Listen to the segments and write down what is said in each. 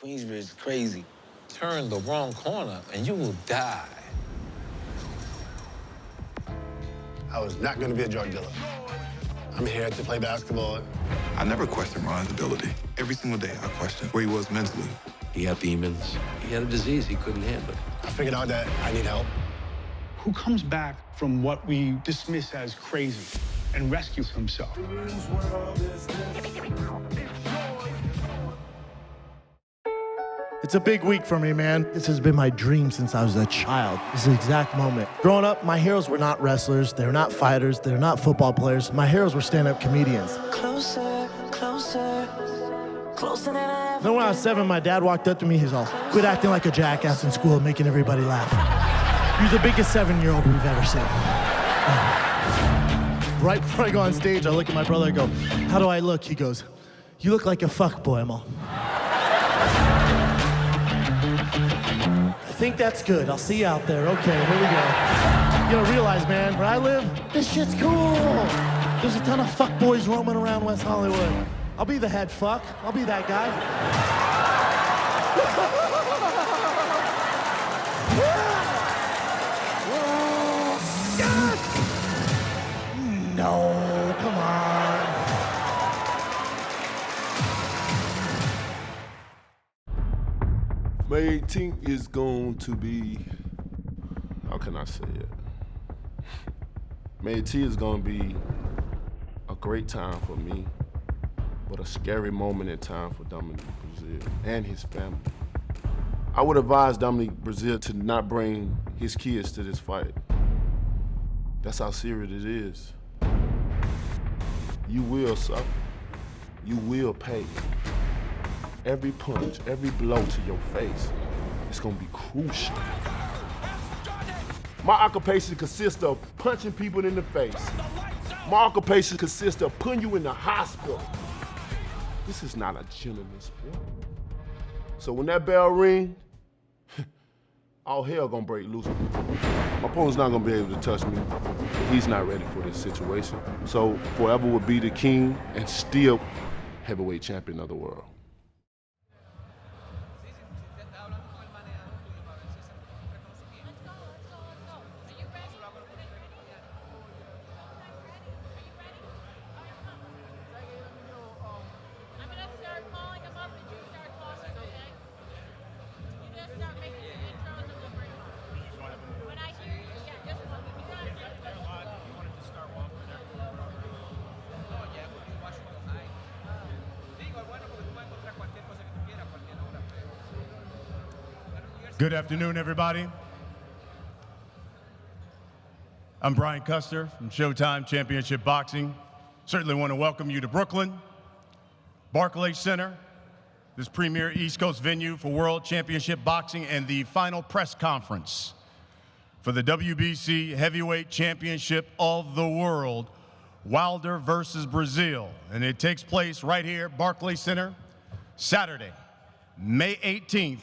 Queensbridge is crazy. Turn the wrong corner and you will die. I was not going to be a drug dealer. I'm here to play basketball. I never questioned Ron's ability. Every single day I questioned where he was mentally. He had demons. He had a disease he couldn't handle. I figured out that I need help. Who comes back from what we dismiss as crazy and rescues himself? It's a big week for me, man. This has been my dream since I was a child. This is the exact moment. Growing up, my heroes were not wrestlers, they're not fighters, they're not football players. My heroes were stand-up comedians. Closer, closer, closer than I ever. Then when I was 7, my dad walked up to me, he's all, quit acting like a jackass in school, making everybody laugh. He was the biggest 7-year-old we've ever seen. Right before I go on stage, I look at my brother, I go, how do I look? He goes, you look like a fuckboy. I'm all, I think that's good. I'll see you out there. Okay, here we go. You know, realize, man, where I live, this shit's cool. There's a ton of fuckboys roaming around West Hollywood. I'll be the head fuck. I'll be that guy. No, come on. May 18th is going to be, how can I say it? May 18th is going to be a great time for me, but a scary moment in time for Dominic Breazeale and his family. I would advise Dominic Breazeale to not bring his kids to this fight. That's how serious it is. You will suffer. You will pay. Every punch, every blow to your face, it's gonna be crucial. My occupation consists of punching people in the face. My occupation consists of putting you in the hospital. This is not a gentleman's sport. So when that bell rings, all hell gonna break loose. My opponent's not gonna be able to touch me. He's not ready for this situation. So forever will be the king and still heavyweight champion of the world. Good afternoon, everybody. I'm Brian Custer from Showtime Championship Boxing. Certainly want to welcome you to Brooklyn, Barclays Center, this premier East Coast venue for World Championship Boxing and the final press conference for the WBC Heavyweight Championship of the World, Wilder versus Breazeale. And it takes place right here, Barclays Center, Saturday, May 18th.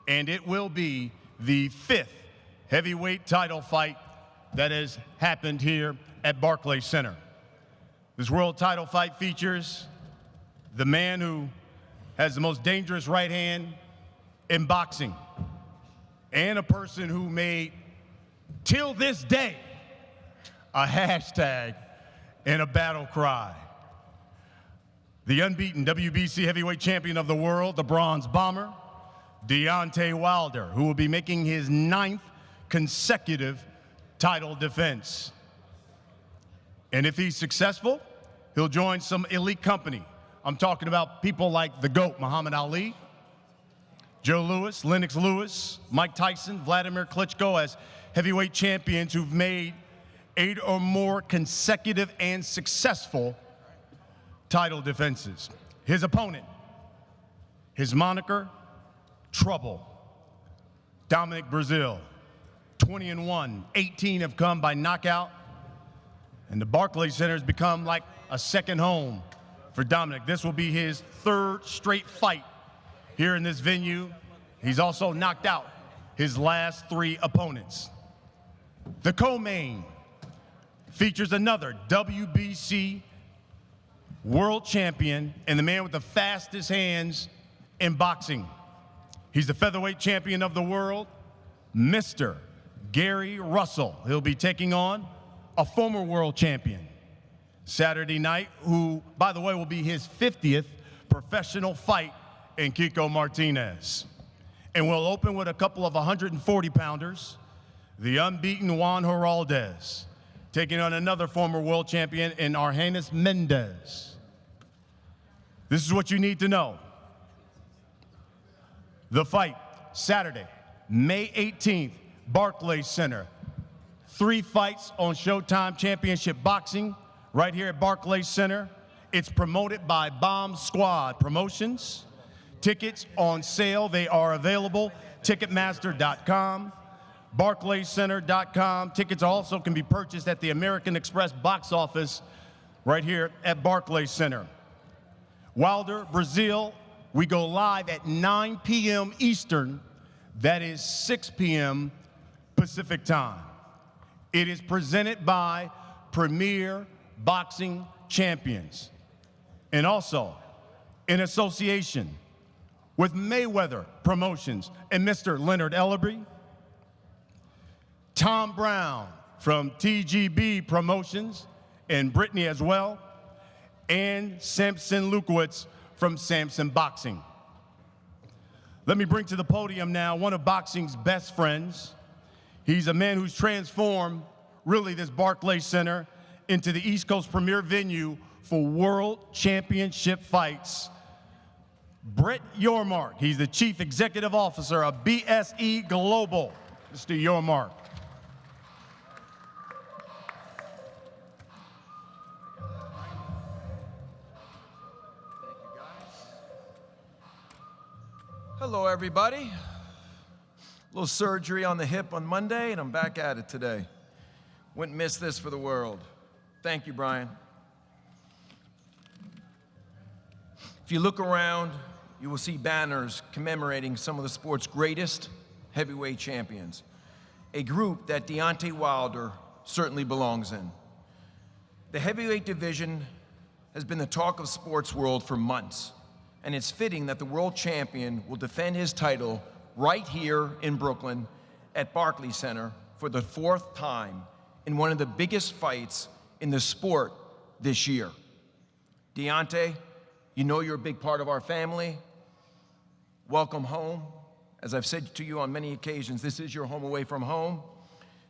And it will be the 5th heavyweight title fight that has happened here at Barclays Center. This world title fight features the man who has the most dangerous right hand in boxing, and a person who made, till this day, a hashtag and a battle cry. The unbeaten WBC heavyweight champion of the world, the Bronze Bomber, Deontay Wilder, who will be making his 9th consecutive title defense. And if he's successful, he'll join some elite company. I'm talking about people like the GOAT, Muhammad Ali, Joe Louis, Lennox Lewis, Mike Tyson, Vladimir Klitschko as heavyweight champions who've made 8 or more consecutive and successful title defenses. His opponent, his moniker, Trouble, Dominic Breazeale, 20-1, 18 have come by knockout, and the Barclays Center has become like a second home for Dominic. This will be his 3rd straight fight here in this venue. He's also knocked out his last 3 opponents. The co-main features another WBC world champion and the man with the fastest hands in boxing, He's the featherweight champion of the world, Mr. Gary Russell. He'll be taking on a former world champion Saturday night, who, by the way, will be his 50th professional fight in Kiko Martinez. And we'll open with a couple of 140-pounders, the unbeaten Juan Heraldez, taking on another former world champion in Argenis Mendez. This is what you need to know. The fight, Saturday, May 18th, Barclays Center. 3 fights on Showtime Championship Boxing right here at Barclays Center. It's promoted by Bomb Squad Promotions. Tickets on sale. They are available. Ticketmaster.com, BarclaysCenter.com. Tickets also can be purchased at the American Express box office right here at Barclays Center. Wilder, Breazeale, we go live at 9 p.m. Eastern. That is 6 p.m. Pacific time. It is presented by Premier Boxing Champions, and also in association with Mayweather Promotions and Mr. Leonard Ellerby, Tom Brown from TGB Promotions and Brittany as well, and Samson Lukowitz from Samson Boxing. Let me bring to the podium now one of boxing's best friends. He's a man who's transformed, really, this Barclays Center into the East Coast premier venue for world championship fights. Brett Yormark, he's the Chief Executive Officer of BSE Global. Mr. Yormark. Hello, everybody. A little surgery on the hip on Monday, and I'm back at it today. Wouldn't miss this for the world. Thank you, Brian. If you look around, you will see banners commemorating some of the sport's greatest heavyweight champions, a group that Deontay Wilder certainly belongs in. The heavyweight division has been the talk of sports world for months, and it's fitting that the world champion will defend his title right here in Brooklyn at Barclays Center for the 4th time in one of the biggest fights in the sport this year. Deontay, you know you're a big part of our family. Welcome home. As I've said to you on many occasions, this is your home away from home,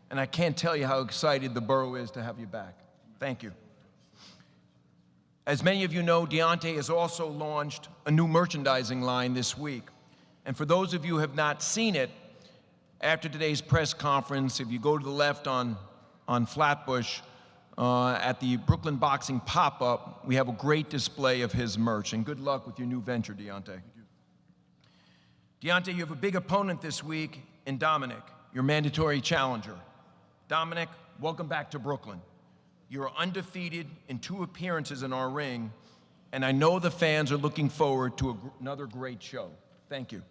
and I can't tell you how excited the borough is to have you back. Thank you. As many of you know, Deontay has also launched a new merchandising line this week. And for those of you who have not seen it, after today's press conference, if you go to the left on Flatbush, at the Brooklyn Boxing pop-up, we have a great display of his merch. And good luck with your new venture, Deontay. Deontay, you have a big opponent this week in Dominic, your mandatory challenger. Dominic, welcome back to Brooklyn. You're undefeated in 2 appearances in our ring, and I know the fans are looking forward to another great show. Thank you.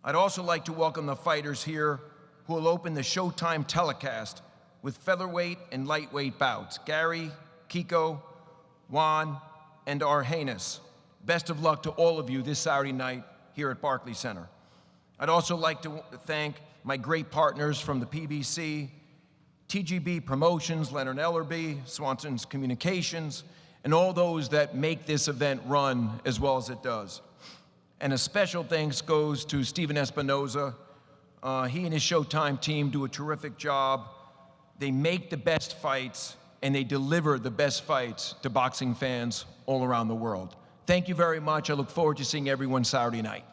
I'd also like to welcome the fighters here who will open the Showtime telecast with featherweight and lightweight bouts. Gary, Kiko, Juan, and Argenis. Best of luck to all of you this Saturday night here at Barclays Center. I'd also like to thank my great partners from the PBC, TGB Promotions, Leonard Ellerby, Swanson's Communications, and all those that make this event run as well as it does. And a special thanks goes to Stephen Espinoza. He and his Showtime team do a terrific job. They make the best fights, and they deliver the best fights to boxing fans all around the world. Thank you very much. I look forward to seeing everyone Saturday night.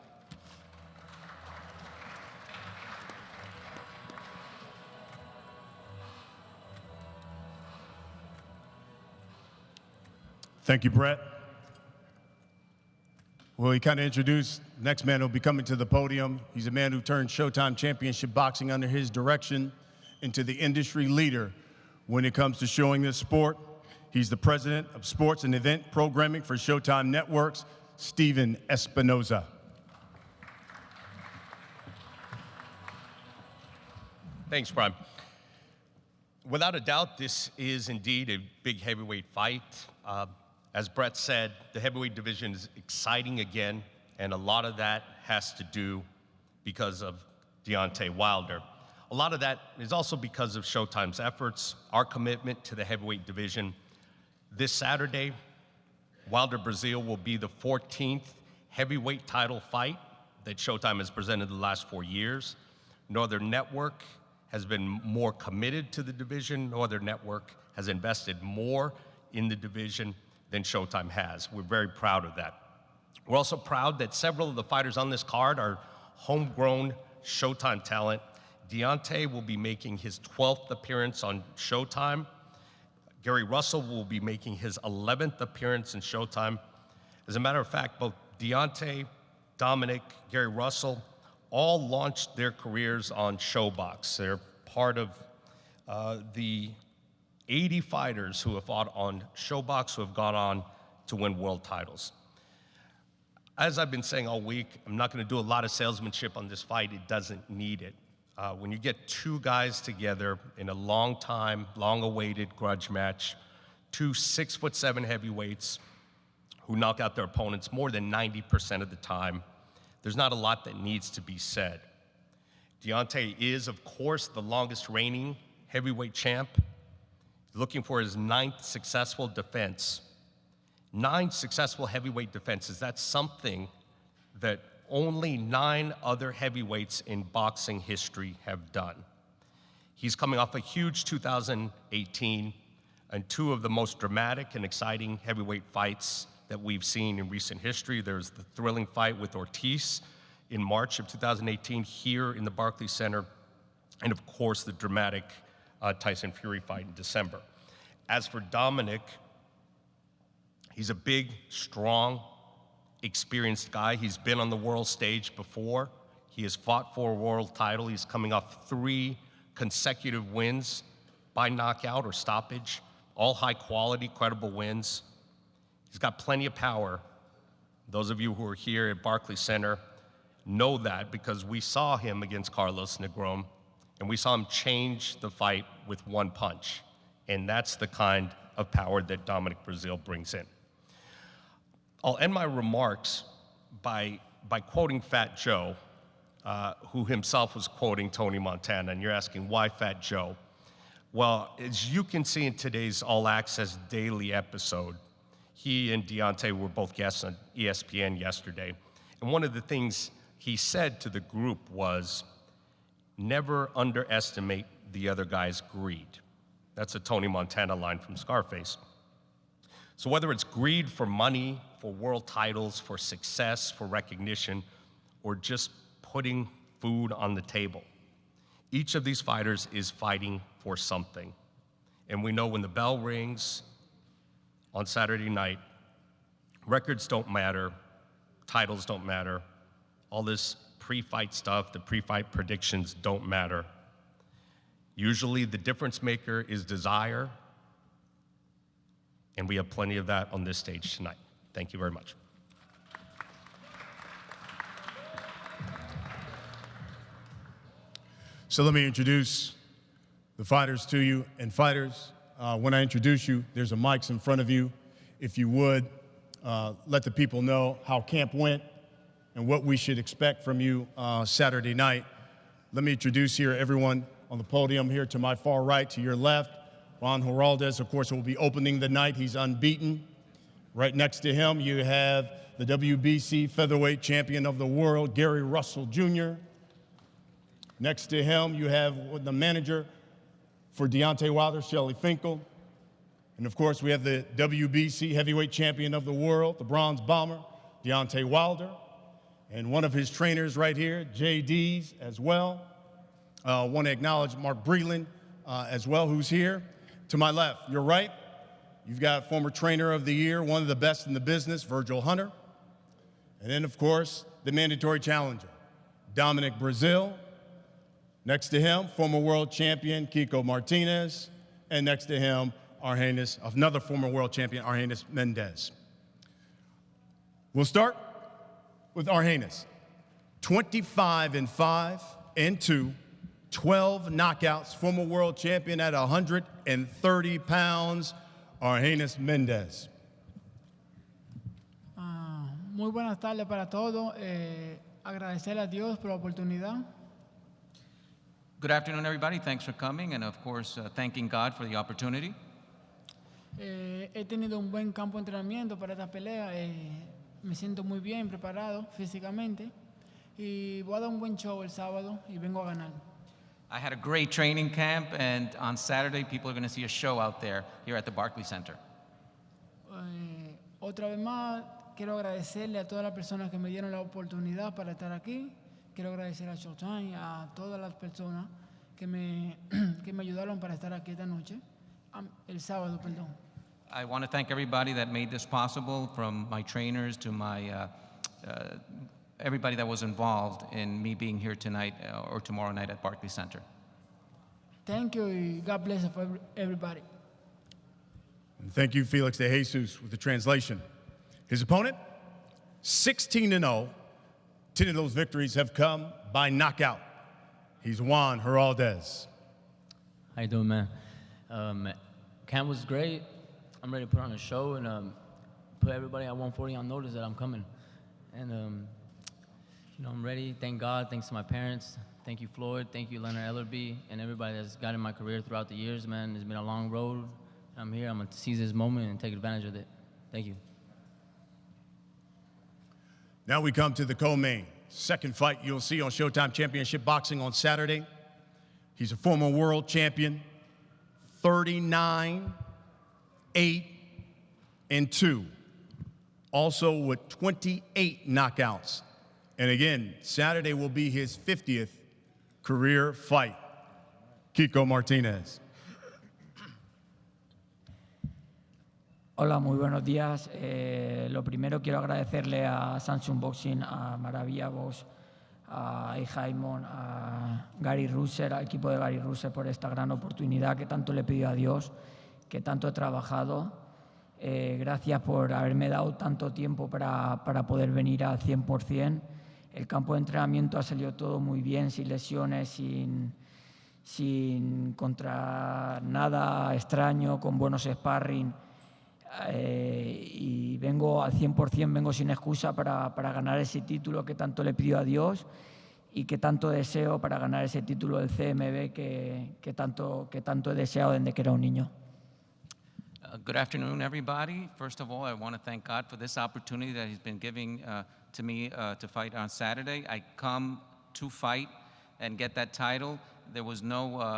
Thank you, Brett. Well, he kind of introduced the next man who will be coming to the podium. He's a man who turned Showtime Championship Boxing under his direction into the industry leader when it comes to showing this sport. He's the president of sports and event programming for Showtime Networks, Stephen Espinoza. Thanks, Brian. Without a doubt, this is indeed a big heavyweight fight. As Brett said, the heavyweight division is exciting again. and a lot of that has to do because of Deontay Wilder. A lot of that is also because of Showtime's efforts, our commitment to the heavyweight division. This Saturday, Wilder Breazeale will be the 14th heavyweight title fight that Showtime has presented the last 4 years. No other network has been more committed to the division. No other network has invested more in the division than Showtime has. We're very proud of that. We're also proud that several of the fighters on this card are homegrown Showtime talent. Deontay will be making his 12th appearance on Showtime. Gary Russell will be making his 11th appearance in Showtime. As a matter of fact, both Deontay, Dominic, Gary Russell, all launched their careers on SHOWbox. They're part of the 80 fighters who have fought on SHOWbox who have gone on to win world titles. As I've been saying all week, I'm not going to do a lot of salesmanship on this fight. It doesn't need it. When you get two guys together in a long time, long-awaited grudge match, two 6'7" heavyweights who knock out their opponents more than 90% of the time, there's not a lot that needs to be said. Deontay is, of course, the longest reigning heavyweight champ, looking for his 9th successful defense. 9 successful heavyweight defenses. That's something that only 9 other heavyweights in boxing history have done. He's coming off a huge 2018 and 2 of the most dramatic and exciting heavyweight fights that we've seen in recent history. There's the thrilling fight with Ortiz in March of 2018 here in the Barclays Center, and of course the dramatic Tyson Fury fight in December. As for Dominic, he's a big, strong, experienced guy. He's been on the world stage before. He has fought for a world title. He's coming off 3 consecutive wins by knockout or stoppage, all high quality, credible wins. He's got plenty of power. Those of you who are here at Barclays Center know that because we saw him against Carlos Negron, and we saw him change the fight with 1 punch. And that's the kind of power that Dominic Breazeale brings in. I'll end my remarks by quoting Fat Joe, who himself was quoting Tony Montana, and you're asking, why Fat Joe? Well, as you can see in today's All Access Daily episode, he and Deontay were both guests on ESPN yesterday, and one of the things he said to the group was, never underestimate the other guy's greed. That's a Tony Montana line from Scarface. So whether it's greed for money, for world titles, for success, for recognition, or just putting food on the table, each of these fighters is fighting for something. And we know when the bell rings on Saturday night, records don't matter, titles don't matter, all this pre-fight stuff, the pre-fight predictions don't matter. Usually the difference maker is desire, and we have plenty of that on this stage tonight. Thank you very much. So let me introduce the fighters to you. And fighters, when I introduce you, there's a mic in front of you. If you would, let the people know how camp went and what we should expect from you Saturday night. Let me introduce here everyone on the podium here to my far right, to your left. Juan Heraldez, of course, will be opening the night. He's unbeaten. Right next to him, you have the WBC featherweight champion of the world, Gary Russell Jr. Next to him, you have the manager for Deontay Wilder, Shelley Finkel. And of course, we have the WBC heavyweight champion of the world, the bronze bomber, Deontay Wilder. And one of his trainers right here, JD's as well. I want to acknowledge Mark Breland as well, who's here. To my left, your right, you've got former trainer of the year, one of the best in the business, Virgil Hunter. And then, of course, the mandatory challenger, Dominic Breazeale. Next to him, former world champion, Kiko Martinez. And next to him, Argenis, another former world champion, Argenis Mendez. We'll start with Argenis. 25-5-2. 12 knockouts, former world champion at 130 pounds, Argenis Mendez. Muy buenas tardes para todos. Agradecerle a Dios por la oportunidad. Good afternoon, everybody. Thanks for coming, and of course, thanking God for the opportunity. He tenido un buen campo de entrenamiento para esta pelea. Me siento muy bien preparado físicamente y voy a dar un buen show el sábado y vengo a ganar. I had a great training camp, and on Saturday, people are going to see a show out there here at the Barclays Center. Otra vez más, quiero agradecerle a todas las personas que me dieron la oportunidad para estar aquí. Quiero agradecer a Showtime, a todas las personas que me ayudaron para estar aquí esta noche, el sábado, perdón. I want to thank everybody that made this possible, from my trainers to my everybody that was involved in me being here tonight or tomorrow night at Barclays Center. Thank you, and God bless everybody. And thank you, Felix de Jesus, with the translation. His opponent, 16-0. 10 of those victories have come by knockout. He's Juan Heraldez. How you doing, man? Camp was great. I'm ready to put on a show and put everybody at 140 on notice that I'm coming. And, you know, I'm ready. Thank God. Thanks to my parents. Thank you, Floyd. Thank you, Leonard Ellerby, and everybody that's got in my career throughout the years, man. It's been a long road. I'm here. I'm going to seize this moment and take advantage of it. Thank you. Now we come to the co-main. Second fight you'll see on Showtime Championship Boxing on Saturday. He's a former world champion, 39-8-2. Also with 28 knockouts. And again, Saturday will be his 50th career fight. Kiko Martinez. Hola, muy buenos días. Lo primero quiero agradecerle a Samsung Boxing, a Maravilla Box, a Jaimon, a Gary Ruser, al equipo de Gary Ruser por esta gran oportunidad que tanto le he pedido a Dios, que tanto he trabajado. Gracias por haberme dado tanto tiempo para poder venir al 100%. El campo de entrenamiento ha salido todo muy bien, sin lesiones, sin contra nada extraño, con buenos sparring. Y vengo al 100%, vengo sin excusa para ganar ese título que tanto le pidió a Dios y que tanto deseo, para ganar ese título del CMB que tanto he deseado desde que era un niño. Good afternoon, everybody. First of all, I want to thank God for this opportunity that He's been giving to me to fight on Saturday. I come to fight and get that title. There was it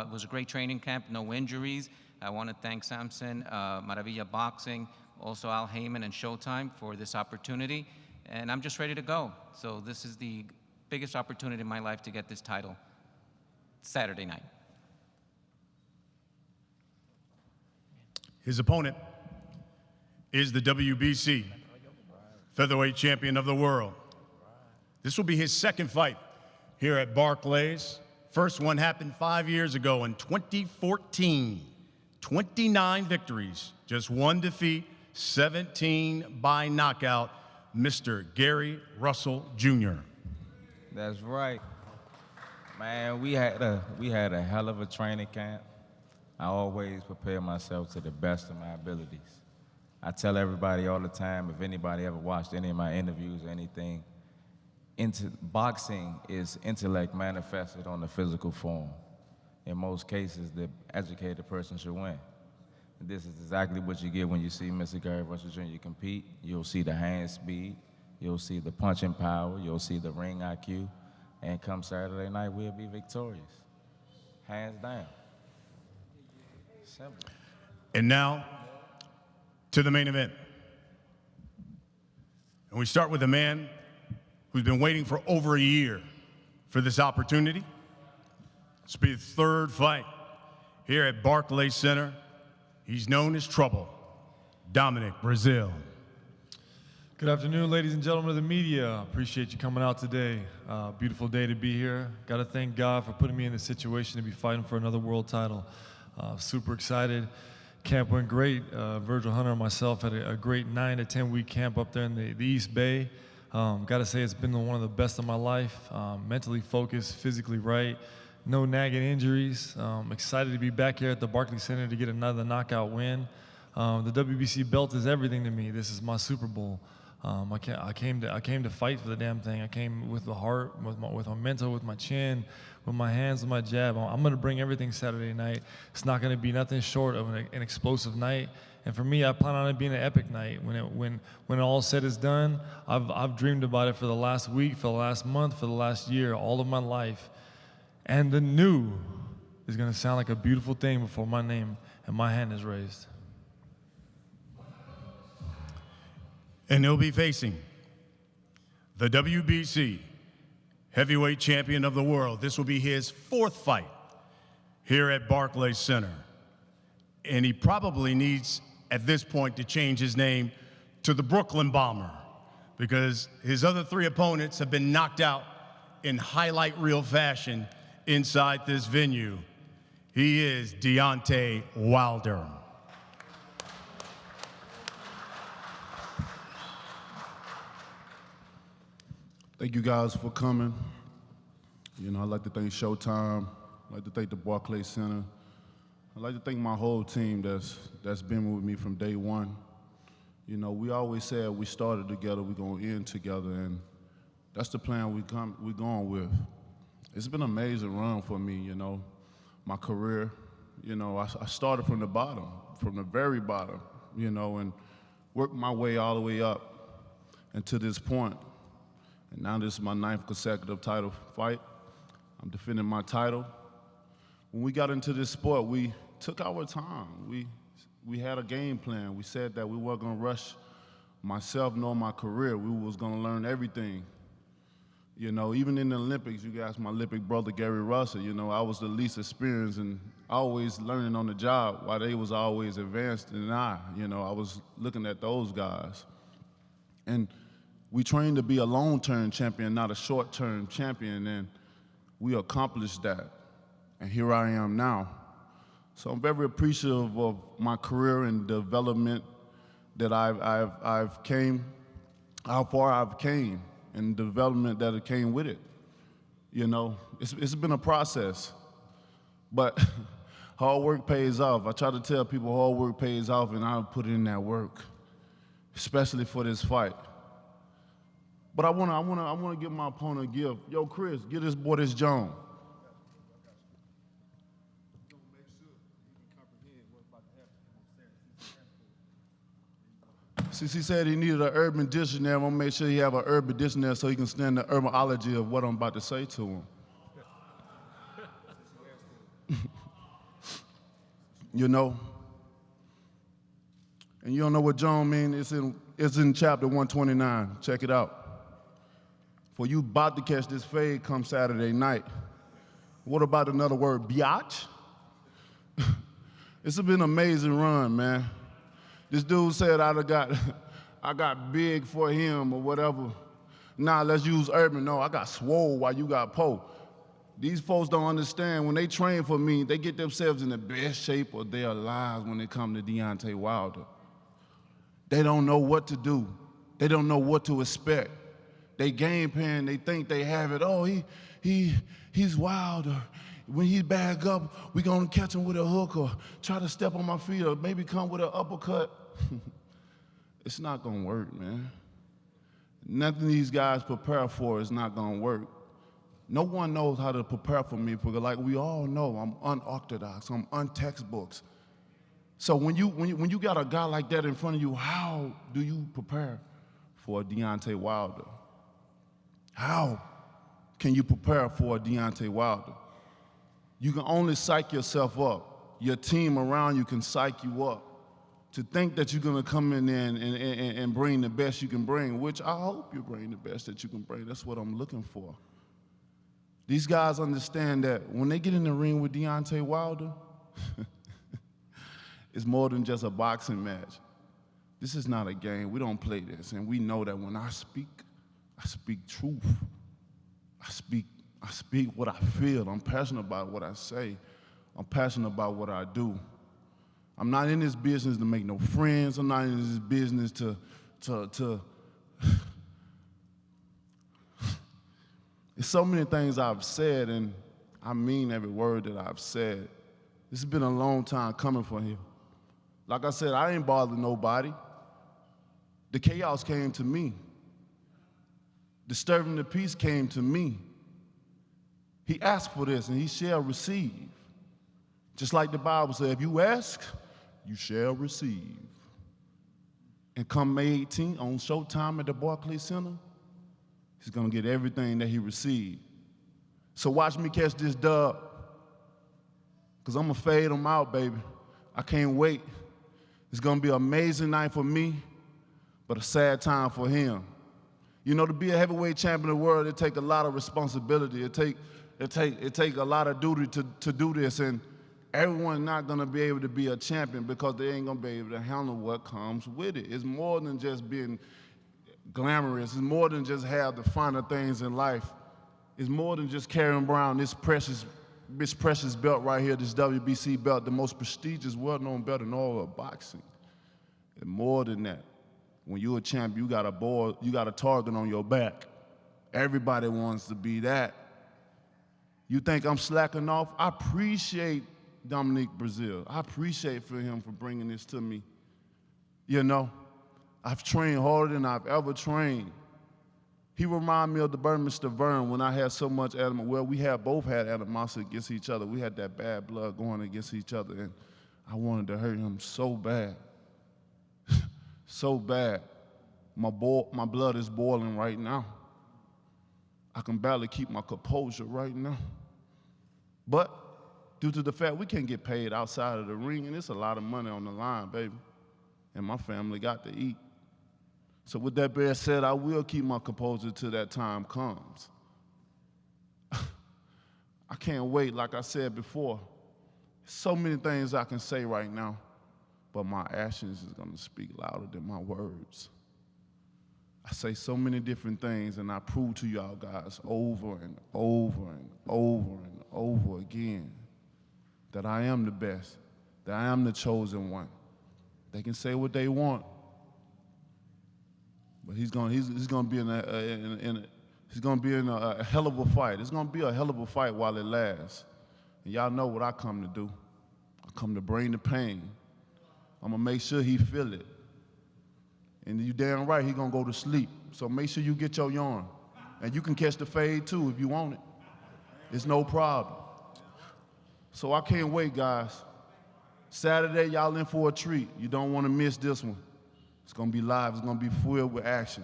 was a great training camp, no injuries. I want to thank Samson, Maravilla Boxing, also Al Heyman and Showtime for this opportunity. And I'm just ready to go. So this is the biggest opportunity in my life to get this title Saturday night. His opponent is the WBC featherweight champion of the world. This will be his second fight here at Barclays. First one happened 5 years ago in 2014. 29 victories, just one defeat, 17 by knockout, Mr. Gary Russell Jr. That's right. Man, we had a hell of a training camp. I always prepare myself to the best of my abilities. I tell everybody all the time, if anybody ever watched any of my interviews or anything, boxing is intellect manifested on the physical form. In most cases, the educated person should win. And this is exactly what you get when you see Mr. Gary Russell Jr. compete. You'll see the hand speed, you'll see the punching power, you'll see the ring IQ, and come Saturday night, we'll be victorious. Hands down. Simple. And now, to the main event. And we start with a man who's been waiting for over a year for this opportunity. This will be his third fight here at Barclays Center. He's known as Trouble, Dominic Breazeale. Good afternoon, ladies and gentlemen of the media. Appreciate you coming out today. Beautiful day to be here. Got to thank God for putting me in this situation to be fighting for another world title. Super excited. Camp went great. Virgil Hunter and myself had a great 9 to 10 week camp up there in the East Bay. Got to say it's been one of the best of my life. Mentally focused, physically right. No nagging injuries. Excited to be back here at the Barclays Center to get another knockout win. The WBC belt is everything to me. This is my Super Bowl. I came to fight for the damn thing. I came with the heart, with my mental, with my chin, with my hands, with my jab. I'm gonna bring everything Saturday night. It's not gonna be nothing short of an explosive night. And for me, I plan on it being an epic night. When all said is done, I've dreamed about it for the last week, for the last month, for the last year, all of my life. And the new is gonna sound like a beautiful thing before my name and my hand is raised. And he'll be facing the WBC heavyweight champion of the world. This will be his 4th fight here at Barclays Center. And he probably needs, at this point, to change his name to the Brooklyn Bomber, because his other 3 opponents have been knocked out in highlight reel fashion inside this venue. He is Deontay Wilder. Thank you guys for coming. You know, I'd like to thank SHOWTIME. I'd like to thank the Barclays Center. I'd like to thank my whole team that's been with me from day one. You know, we always said we started together, we're gonna end together, and that's the plan we're going with. It's been an amazing run for me, you know, my career. You know, I started from the bottom, from the very bottom, you know, and worked my way all the way up and to this point. And now this is my 9th consecutive title fight. I'm defending my title. When we got into this sport, we took our time. We had a game plan. We said that we weren't gonna rush myself nor my career. We was gonna learn everything. You know, even in the Olympics, you guys, my Olympic brother, Gary Russell, you know, I was the least experienced and always learning on the job while they was always advanced than I. You know, I was looking at those guys. And we trained to be a long-term champion, not a short-term champion, and we accomplished that. And here I am now. So I'm very appreciative of my career and development that I've came, how far I've came, and the development that it came with it. You know, it's been a process, but hard work pays off. I try to tell people hard work pays off, and I'll put in that work, especially for this fight. But I wanna give my opponent a gift. Yo, Chris, get this boy this Jones. Since he said he needed an urban dictionary, I'm gonna make sure he have an urban dictionary so he can stand the urbanology of what I'm about to say to him. You know, and you don't know what Jones means? It's in chapter 129. Check it out. For you about to catch this fade come Saturday night. What about another word, biatch? It's been an amazing run, man. This dude said I got big for him or whatever. Nah, let's use urban. No, I got swole while you got po. These folks don't understand. When they train for me, they get themselves in the best shape of their lives when it comes to Deontay Wilder. They don't know what to do. They don't know what to expect. They game plan, they think they have it. Oh, he's Wilder. When he bag up, we gonna catch him with a hook or try to step on my feet or maybe come with an uppercut. It's not gonna work, man. Nothing these guys prepare for is not gonna work. No one knows how to prepare for me because, like we all know, I'm unorthodox, I'm untextbooks. So when you got a guy like that in front of you, how do you prepare for a Deontay Wilder? How can you prepare for a Deontay Wilder? You can only psych yourself up. Your team around you can psych you up to think that you're gonna come in there and bring the best you can bring, which I hope you bring the best that you can bring. That's what I'm looking for. These guys understand that when they get in the ring with Deontay Wilder, it's more than just a boxing match. This is not a game. We don't play this, and we know that when I speak truth. I speak what I feel. I'm passionate about what I say. I'm passionate about what I do. I'm not in this business to make no friends. I'm not in this business to There's so many things I've said, and I mean every word that I've said. This has been a long time coming for him. Like I said, I ain't bothered nobody. The chaos came to me. Disturbing the peace came to me. He asked for this, and he shall receive. Just like the Bible said, if you ask, you shall receive. And come May 18th on Showtime at the Barclays Center, he's gonna get everything that he received. So watch me catch this dub, because I'm gonna fade him out, baby. I can't wait. It's gonna be an amazing night for me, but a sad time for him. You know, to be a heavyweight champion of the world, it takes a lot of responsibility. It take a lot of duty to do this, and everyone's not gonna be able to be a champion because they ain't gonna be able to handle what comes with it. It's more than just being glamorous. It's more than just have the finer things in life. It's more than just carrying around this precious belt right here, this WBC belt, the most prestigious, well-known belt in all of boxing. And more than that, when you're a champ, you got a target on your back. Everybody wants to be that. You think I'm slacking off? I appreciate Dominic Breazeale. I appreciate for him for bringing this to me. You know, I've trained harder than I've ever trained. He reminded me of the Burmester Vern when I had so much animosity. Well, we both had animosity against each other. We had that bad blood going against each other, and I wanted to hurt him so bad. So bad. My blood is boiling right now. I can barely keep my composure right now. But due to the fact we can't get paid outside of the ring, and it's a lot of money on the line, baby, and my family got to eat. So with that being said, I will keep my composure till that time comes. I can't wait, like I said before. So many things I can say right now, but my actions is gonna speak louder than my words. I say so many different things, and I prove to y'all guys over and over and over and over again that I am the best, that I am the chosen one. They can say what they want, but he's gonna be in a hell of a fight. It's gonna be a hell of a fight while it lasts. And y'all know what I come to do. I come to bring the pain. I'm gonna make sure he feel it. And you damn right he gonna go to sleep. So make sure you get your yarn. And you can catch the fade too if you want it. It's no problem. So I can't wait, guys. Saturday, y'all in for a treat. You don't wanna miss this one. It's gonna be live, it's gonna be filled with action.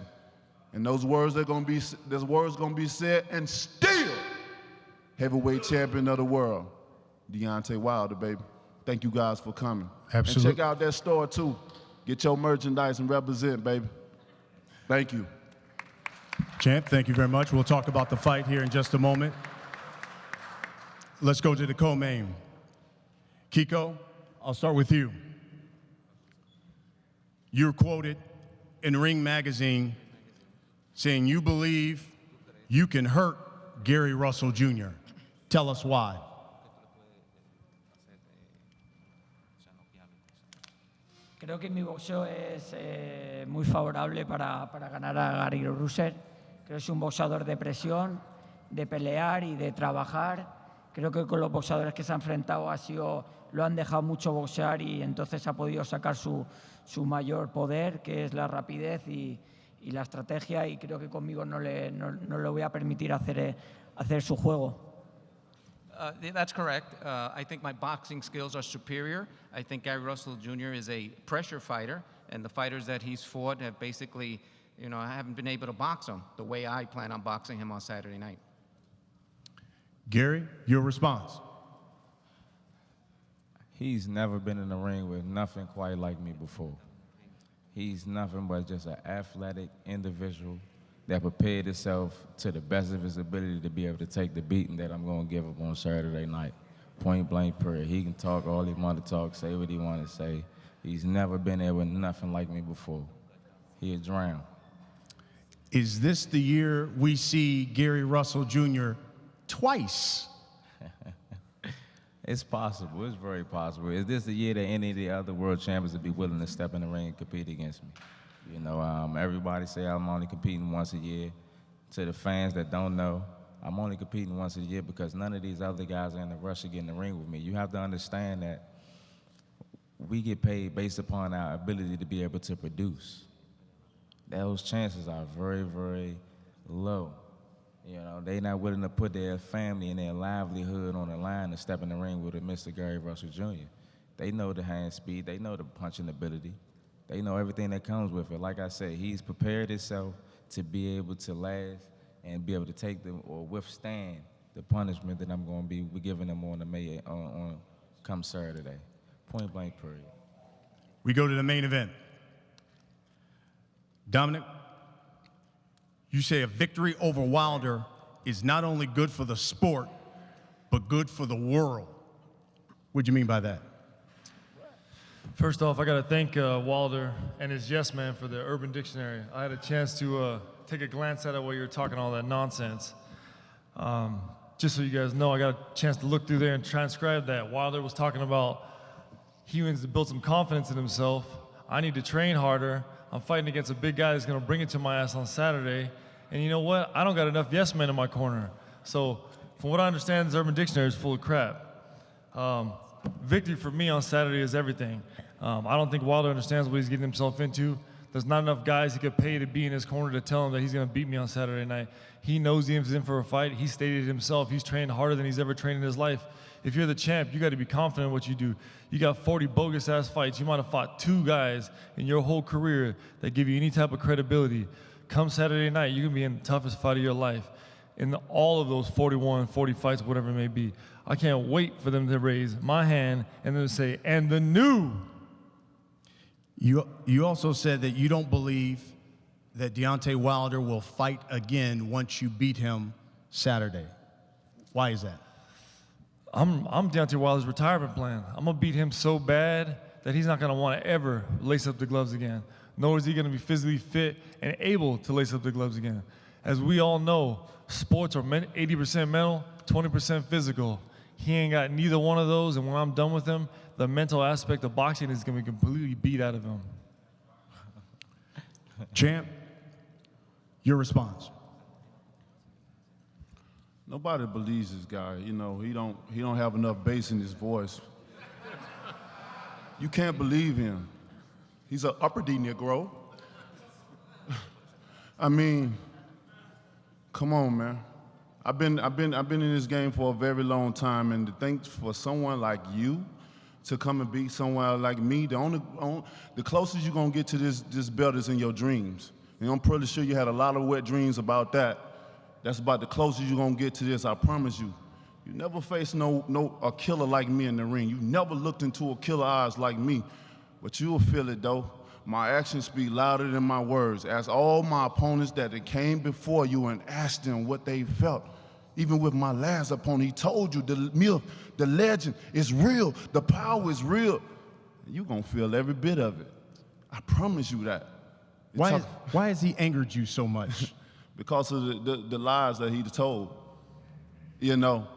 And those words gonna be said, and still heavyweight champion of the world, Deontay Wilder, baby. Thank you guys for coming. Absolutely. And check out that store too. Get your merchandise and represent, baby. Thank you. Champ, thank you very much. We'll talk about the fight here in just a moment. Let's go to the co-main. Kiko, I'll start with you. You're quoted in Ring Magazine saying you believe you can hurt Gary Russell Jr. Tell us why. Creo que mi boxeo es muy favorable para ganar a Gary Russell. Creo que es un boxeador de presión, de pelear y de trabajar. Creo que con los boxeadores que se ha enfrentado lo han dejado mucho boxear y entonces ha podido sacar su mayor poder, que es la rapidez y la estrategia, y creo que conmigo no le voy a permitir hacer su juego. That's correct. I think my boxing skills are superior. I think Gary Russell Jr. is a pressure fighter, and the fighters that he's fought have basically, I haven't been able to box him the way I plan on boxing him on Saturday night. Gary, your response. He's never been in the ring with nothing quite like me before. He's nothing but just an athletic individual that prepared himself to the best of his ability to be able to take the beating that I'm going to give him on Saturday night. Point blank period. He can talk all he want to talk, say what he want to say. He's never been there with nothing like me before. He'll drown. Is this the year we see Gary Russell Jr. twice? It's possible. It's very possible. Is this the year that any of the other world champions would be willing to step in the ring and compete against me? Everybody say I'm only competing once a year. To the fans that don't know, I'm only competing once a year because none of these other guys are in a rush to get in the ring with me. You have to understand that we get paid based upon our ability to be able to produce. those chances are very, very low. You know, they not willing to put their family and their livelihood on the line to step in the ring with a Mr. Gary Russell Jr. They know the hand speed, they know the punching ability, they know everything that comes with it. Like I said, he's prepared himself to be able to last and be able to take them or withstand the punishment that I'm going to be giving them on come Saturday. Point blank period. We go to the main event. Dominic, you say a victory over Wilder is not only good for the sport, but good for the world. What do you mean by that? First off, I got to thank Wilder and his yes man for the Urban Dictionary. I had a chance to take a glance at it while you were talking all that nonsense. Just so you guys know, I got a chance to look through there and transcribe that. Wilder was talking about he needs to build some confidence in himself. I need to train harder. I'm fighting against a big guy that's going to bring it to my ass on Saturday. And you know what? I don't got enough yes men in my corner. So from what I understand, this Urban Dictionary is full of crap. Victory for me on Saturday is everything. I don't think Wilder understands what he's getting himself into. There's not enough guys he could pay to be in his corner to tell him that he's going to beat me on Saturday night. He knows he's in for a fight. He stated it himself. He's trained harder than he's ever trained in his life. If you're the champ, you got to be confident in what you do. You got 40 bogus-ass fights. You might have fought 2 guys in your whole career that give you any type of credibility. Come Saturday night, you're going to be in the toughest fight of your life. In all of those 41, 40 fights, whatever it may be. I can't wait for them to raise my hand and then say, and the new. You also said that you don't believe that Deontay Wilder will fight again once you beat him Saturday. Why is that? I'm Deontay Wilder's retirement plan. I'm going to beat him so bad that he's not going to want to ever lace up the gloves again. Nor is he going to be physically fit and able to lace up the gloves again. As we all know, sports are 80% mental, 20% physical. He ain't got neither one of those, and when I'm done with him, the mental aspect of boxing is going to be completely beat out of him. Champ, your response. Nobody believes this guy. You know, he don't have enough bass in his voice. You can't believe him. He's an upper D Negro. I mean, come on, man. I've been in this game for a very long time, and to think for someone like you to come and beat someone like me, the closest you're gonna get to this belt is in your dreams. And I'm pretty sure you had a lot of wet dreams about that. That's about the closest you're gonna get to this, I promise you. You never faced a killer like me in the ring. You never looked into a killer's eyes like me. But you'll feel it though. My actions speak louder than my words. Ask all my opponents that came before you and ask them what they felt. Even with my last opponent, he told you the myth, the legend is real, the power is real. You're gonna feel every bit of it. I promise you that. Why has he angered you so much? Because of the lies that he told. You know,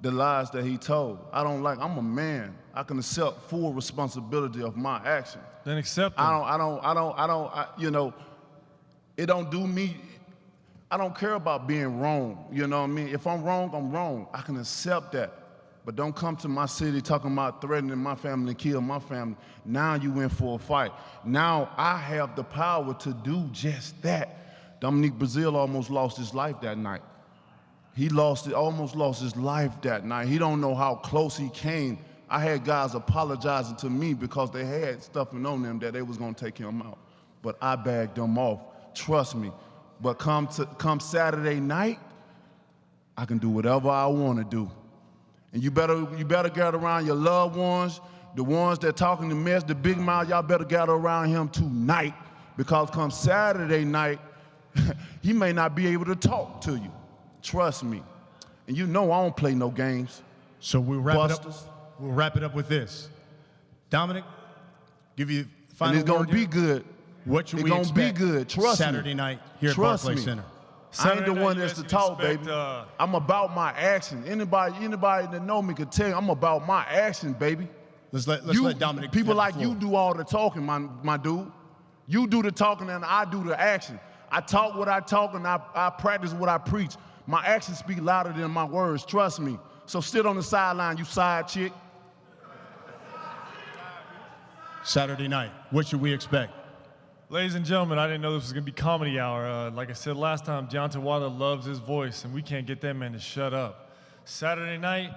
the lies that he told. I'm a man. I can accept full responsibility of my actions. Then accept them. You know, it don't do me. I don't care about being wrong. You know what I mean? If I'm wrong, I'm wrong. I can accept that. But don't come to my city talking about threatening my family and kill my family. Now you in for a fight. Now I have the power to do just that. Dominic Breazeale almost lost his life that night. He almost lost his life that night. He don't know how close he came. I had guys apologizing to me because they had stuff on them that they was gonna take him out. But I bagged them off, trust me. But come Saturday night, I can do whatever I wanna do. And you better gather around your loved ones, the ones that talking the mess, the big mouth, y'all better gather around him tonight, because come Saturday night, he may not be able to talk to you. Trust me. And you know I don't play no games. So we'll wrap it up with this. Dominic, give you the final word. And it's gonna be good. What should we expect? It's gonna be good. Trust me. Saturday night here at Barclays Center. I ain't the one that's to talk, baby. I'm about my action. Anybody that know me could tell you I'm about my action, baby. Let's let Dominic. People like you do all the talking, my dude. You do the talking and I do the action. I talk what I talk and I practice what I preach. My actions speak louder than my words, trust me. So sit on the sideline, you side chick. Saturday night, what should we expect? Ladies and gentlemen, I didn't know this was going to be comedy hour. Like I said last time, Deontay Wilder loves his voice, and we can't get that man to shut up. Saturday night,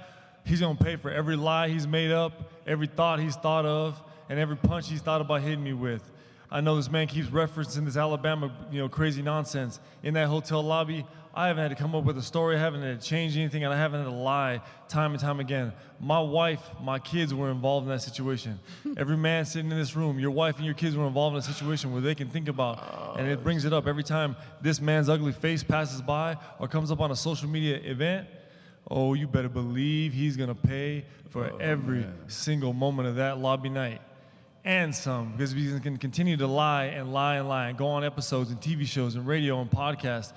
he's going to pay for every lie he's made up, every thought he's thought of, and every punch he's thought about hitting me with. I know this man keeps referencing this Alabama, crazy nonsense. In that hotel lobby, I haven't had to come up with a story, I haven't had to change anything, and I haven't had to lie time and time again. My wife, my kids were involved in that situation. Every man sitting in this room, your wife and your kids were involved in a situation where they can think about, and it brings it up every time this man's ugly face passes by or comes up on a social media event. Oh, you better believe he's gonna pay for every single moment of that lobby night. And some, because he's gonna continue to lie and lie and lie and go on episodes and TV shows and radio and podcasts.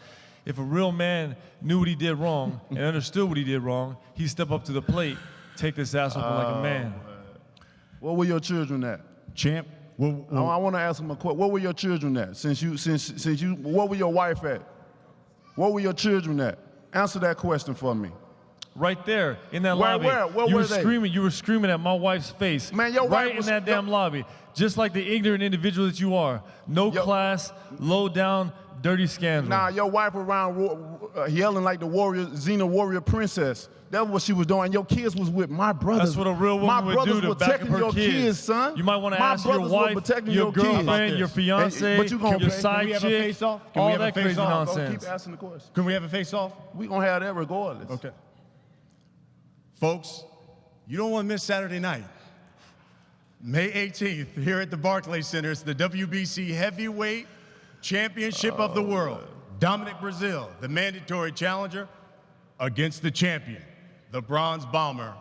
If a real man knew what he did wrong and understood what he did wrong, he'd step up to the plate, take this ass whooping like a man. Where were your children at? Champ, I want to ask him a question. Where were your children at? Since you, where were your wife at? Where were your children at? Answer that question for me. Right there in that lobby. Where you were were they? screaming. You were screaming at my wife's face. Man, your right wife was in that damn lobby, just like the ignorant individual that you are. No class, low down, dirty scandal. Nah, your wife around yelling like the warrior, Xena warrior princess. That's what she was doing. Your kids was with my brothers. That's what a real woman would do to back up her your kids. son. You might want to ask your wife, your girlfriend, your fiance, but you gonna your pay. side chick, all that crazy nonsense. Keep asking the question. Can we have a face-off? We gonna have that regardless. Okay. Folks, you don't want to miss Saturday night. May 18th, here at the Barclays Center, it's the WBC Heavyweight Championship of the World. Dominic Breazeale, the mandatory challenger, against the champion, the bronze bomber,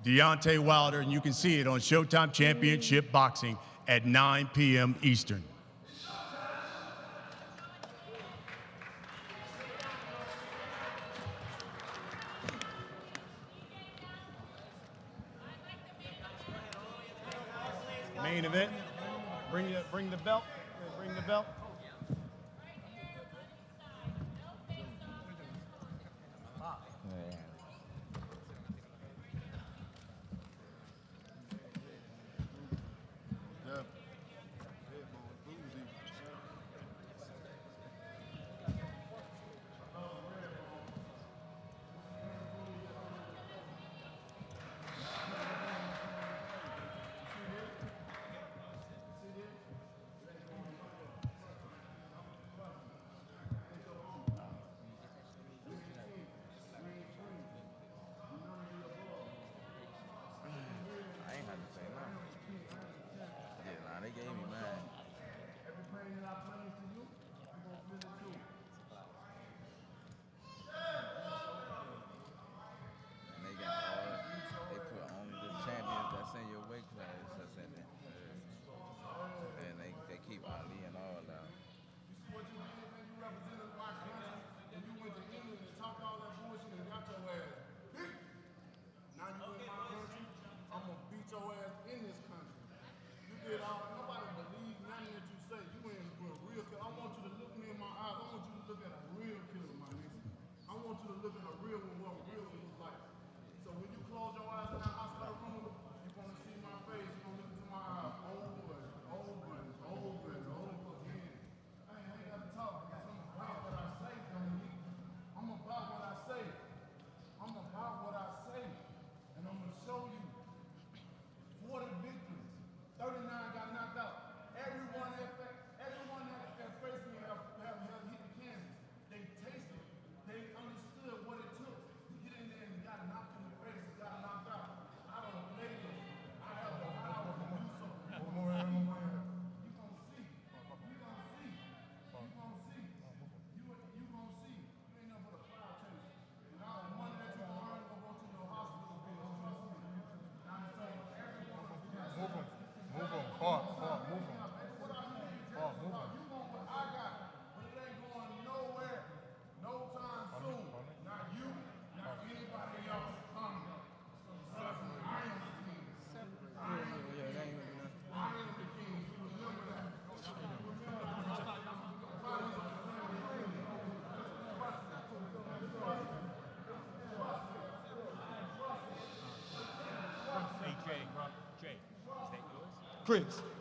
Deontay Wilder, and you can see it on Showtime Championship Boxing at 9 p.m. Eastern. Main event, bring the belt, bring the belt.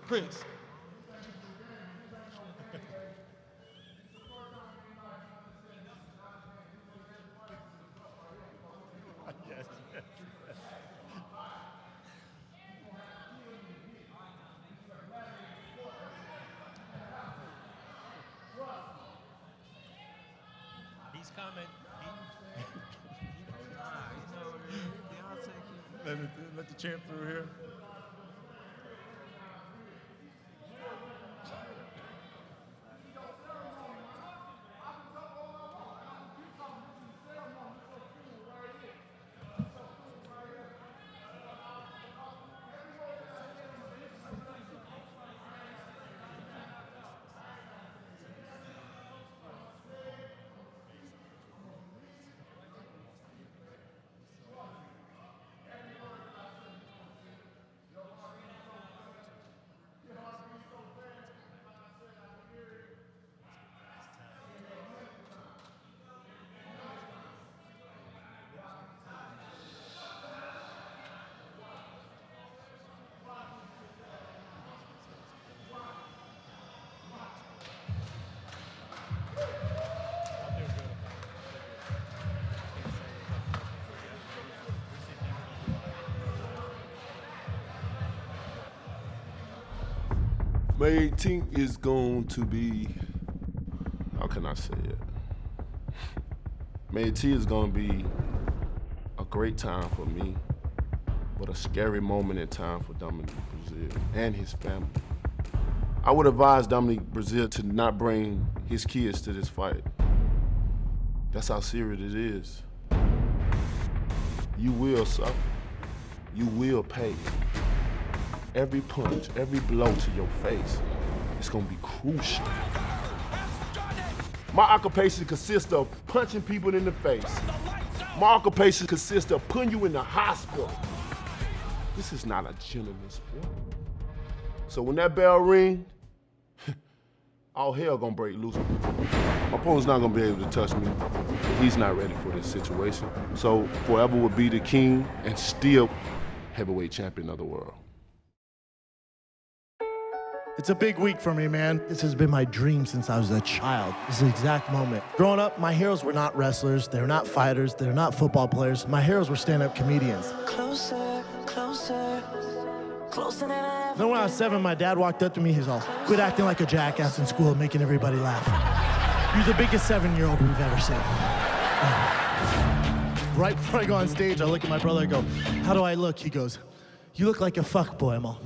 Chris. comment. Let the champ through here. May 18th is going to be, how can I say it? May 18th is going to be a great time for me, but a scary moment in time for Dominic Breazeale and his family. I would advise Dominic Breazeale to not bring his kids to this fight. That's how serious it is. You will suffer. You will pay. Every punch, every blow to your face is gonna be crucial. My occupation consists of punching people in the face. My occupation consists of putting you in the hospital. This is not a gentleman's sport. So when that bell rings, all hell gonna break loose. My opponent's not gonna be able to touch me. He's not ready for this situation. So forever will be the king and still heavyweight champion of the world. It's a big week for me, man. This has been my dream since I was a child. This is the exact moment. Growing up, my heroes were not wrestlers, they were not fighters, they were not football players. My heroes were stand-up comedians. Closer, closer, closer than I ever. Then when I was 7, my dad walked up to me, he's all, quit acting like a jackass in school and making everybody laugh. You're the biggest 7-year-old we've ever seen. Right before I go on stage, I look at my brother, I go, how do I look? He goes, you look like a fuckboy, I'm all.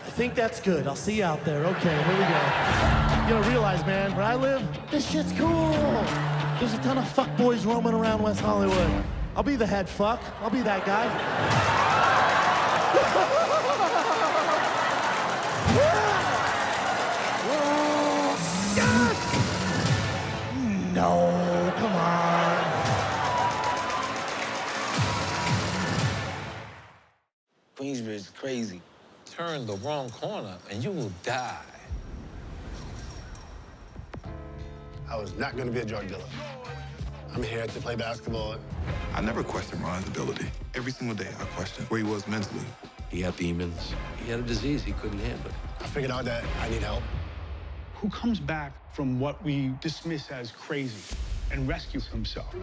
I think that's good. I'll see you out there. Okay, here we go. You gotta realize, man, where I live, this shit's cool. There's a ton of fuckboys roaming around West Hollywood. I'll be the head fuck. I'll be that guy. No, come on. Queensbridge is crazy. Turn the wrong corner and you will die. I was not going to be a drug dealer. I'm here to play basketball. I never questioned Ryan's ability. Every single day I questioned where he was mentally. He had demons. He had a disease he couldn't handle. I figured out that I need help. Who comes back from what we dismiss as crazy and rescues himself?